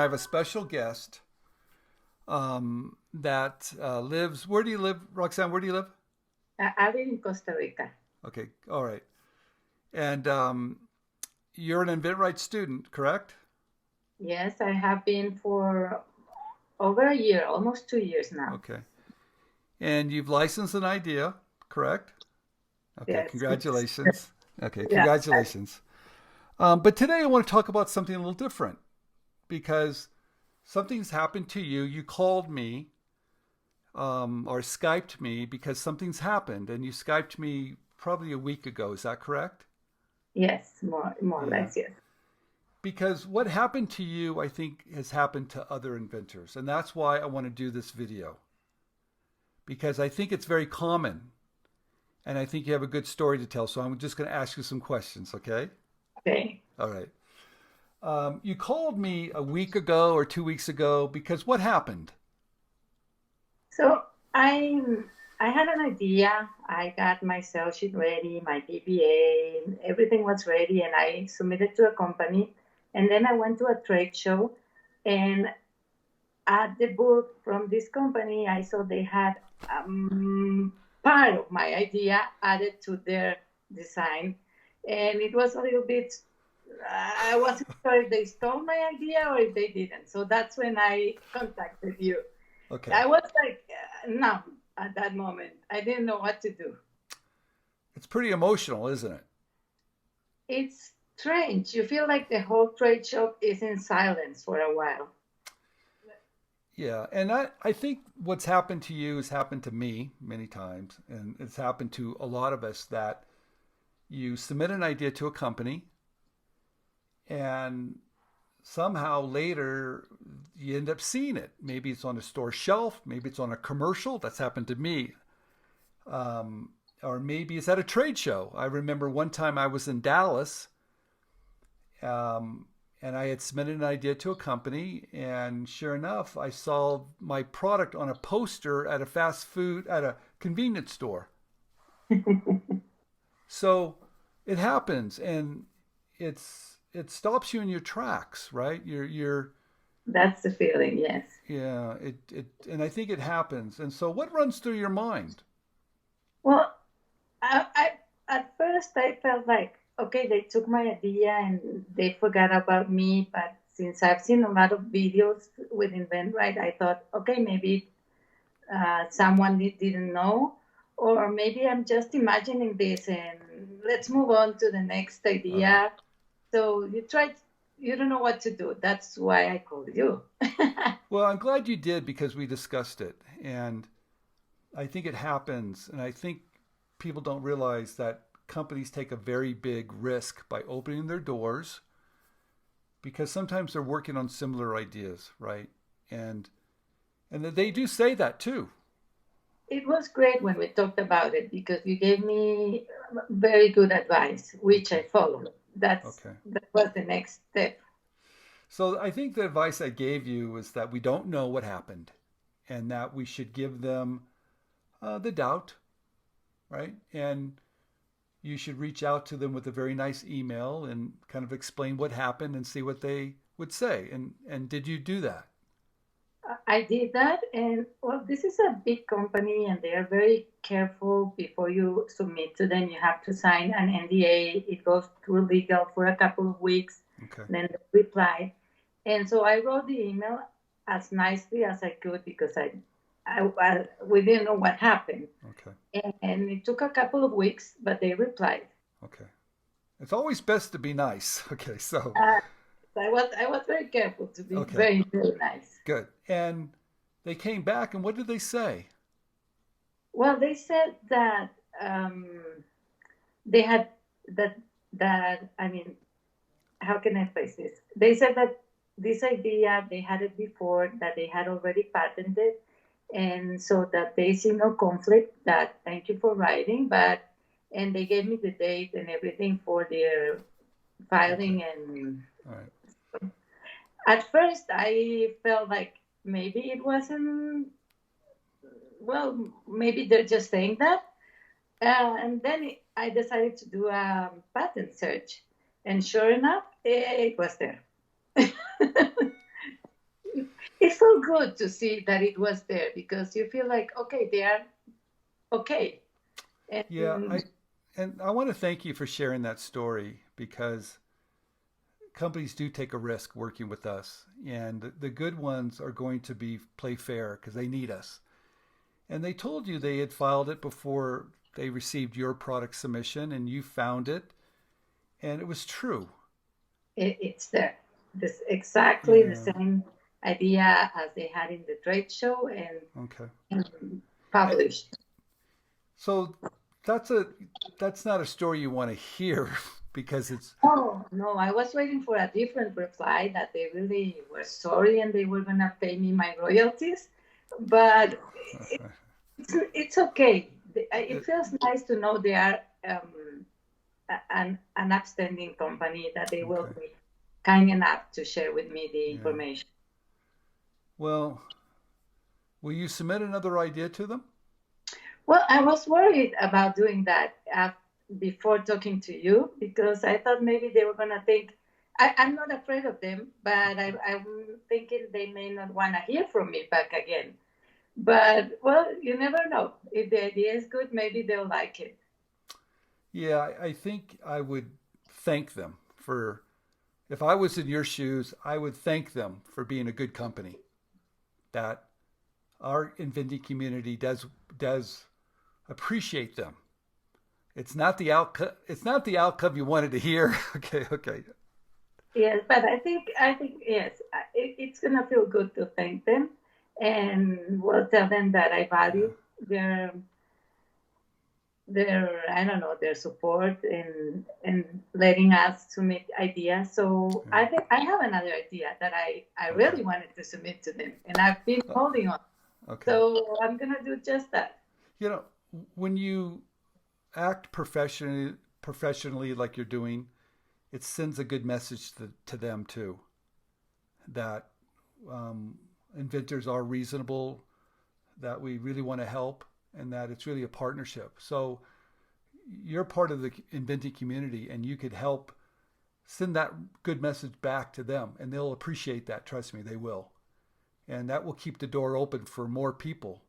have a special guest that lives. Where do you live, Roxanne? Where do you live? I live in Costa Rica. Okay, all right. And you're an inventRight student, correct? Yes, I have been for over a year, almost 2 years now. Okay. And you've licensed an idea, correct? Okay, Yes, yes, congratulations. Okay, yeah. congratulations. But today I want to talk about something a little different because something's happened to you. You called me or Skyped me because something's happened, and you Skyped me probably a week ago. Is that correct? Yes, more or Yeah. less, yes. Because what happened to you, I think, has happened to other inventors. And that's why I want to do this video. Because I think it's very common. And I think you have a good story to tell. So I'm just going to ask you some questions, okay? Okay. All right. You called me a week ago or 2 weeks ago because what happened? So I I had an idea. I got my sell sheet ready, my PPA, everything was ready, and I submitted to a company. And then I went to a trade show, and at the booth from this company, I saw they had part of my idea added to their design, and it was a little bit. I wasn't sure if they stole my idea or if they didn't. So that's when I contacted you. Okay. I was like numb at that moment. I didn't know what to do. It's pretty emotional, isn't it? It's strange. You feel like the whole trade show is in silence for a while. Yeah. And I think what's happened to you has happened to me many times. And it's happened to a lot of us that you submit an idea to a company and somehow later you end up seeing it. Maybe it's on a store shelf, maybe it's on a commercial. That's happened to me. Um, or maybe it's at a trade show. I remember one time I was in Dallas, um, and I had submitted an idea to a company, and sure enough, I saw my product on a poster at a fast food at a convenience store. So it happens, and it stops you in your tracks, right? You're That's the feeling, yes. yeah. And I think it happens. And so, what runs through your mind? Well, I at first I felt like okay, they took my idea and they forgot about me. But since I've seen a lot of videos with inventRight, I thought okay, maybe someone didn't know, or maybe I'm just imagining this and let's move on to the next Uh huh. idea. So you don't know what to do. That's why I called you. Well, I'm glad you did because we discussed it, and I think it happens, and I think people don't realize that companies take a very big risk by opening their doors because sometimes they're working on similar ideas, right? And they do say that too. It was great when we talked about it because you gave me very good advice, which Okay. I followed. Okay. That was the next step. So I think the advice I gave you was that we don't know what happened and that we should give them the doubt, right? And you should reach out to them with a very nice email and kind of explain what happened and see what they would say. And did you do that? I did that, and well, this is a big company, and they are very careful before you submit to them. You have to sign an NDA. It goes through legal for a couple of weeks, Okay. then they reply. And so I wrote the email as nicely as I could because we didn't know what happened, Okay. and it took a couple of weeks, but they replied. Okay. It's always best to be nice. Okay. So, Uh, I was very careful to be okay. very nice. Good. And they came back and what did they say? Well, they said that um, they had that that I mean, how can I phrase this? They said that this idea they had it before, that they had already patented, and so that they see no conflict. That thank you for writing, but and they gave me the date and everything for their Okay. filing and All right. at first I felt like maybe it wasn't well, maybe they're just saying that. And then I decided to do a patent search. And sure enough, it was there. felt good to see that it was there because you feel like, okay, they are okay. Yeah, And I want to thank you for sharing that story because companies do take a risk working with us, and the good ones are going to be play fair because they need us. And they told you they had filed it before they received your product submission, and you found it, and it was true. it's there. This exactly the Yeah. same idea as they had in the trade show Okay. and And published. so that's a that's not a story you want to hear because it's Oh, no, I was waiting for a different reply that they really were sorry and they were going to pay me my royalties. But it's okay. It it, feels nice to know they are an upstanding company that they will okay. be kind enough to share with me the Yeah. information. Well, will you submit another idea to them? Well, I was worried about doing that before talking to you because I thought maybe they were going to think, I'm not afraid of them, but I'm thinking they may not want to hear from me back again. But, well, you never know. If the idea is good, maybe they'll like it. Yeah, I think I would thank them for if I was in your shoes, I would thank them for being a good company that our inventing community does appreciate them. It's not the outcome. It's not the outcome you wanted to hear. Okay, okay. Yes, but I think yes, it's gonna feel good to thank them, and we'll tell them that I Yeah. value their I don't know, their support and letting us submit ideas. So Yeah. I think I have another idea that I Okay. really wanted to submit to them, and I've been Uh, holding on. okay. So I'm gonna do just that. You know, when you act professionally like you're doing, it sends a good message to them too. That um, inventors are reasonable, that we really want to help, and that it's really a partnership. So you're part of the inventing community, and you could help send that good message back to them, and they'll appreciate that. Trust me, they will, and that will keep the door open for more people.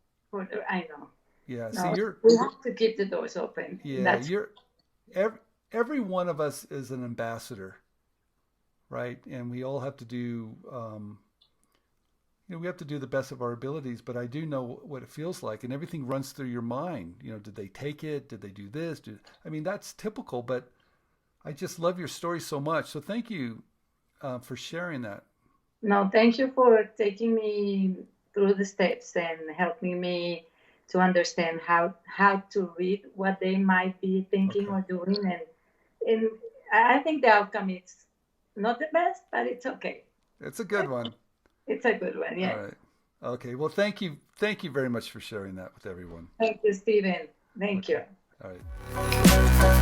I know. Yeah. See, No, you're we have to keep the doors open. yeah, That's you're every every one of us is an ambassador, right? And we all have to do we have to do the best of our abilities, but I do know what it feels like, and everything runs through your mind. Did they take it? Did they do this? I mean, that's typical, but I just love your story so much. So thank you for sharing that. No, thank you for taking me through the steps and helping me to understand how to read what they might be thinking Okay, or doing. And I think the outcome is not the best, but it's okay. it's a good one. It's a good one, All yes. right. Okay. Well, thank you very much for sharing that with everyone. Thank you, Stephen. Thank Okay. you. All right.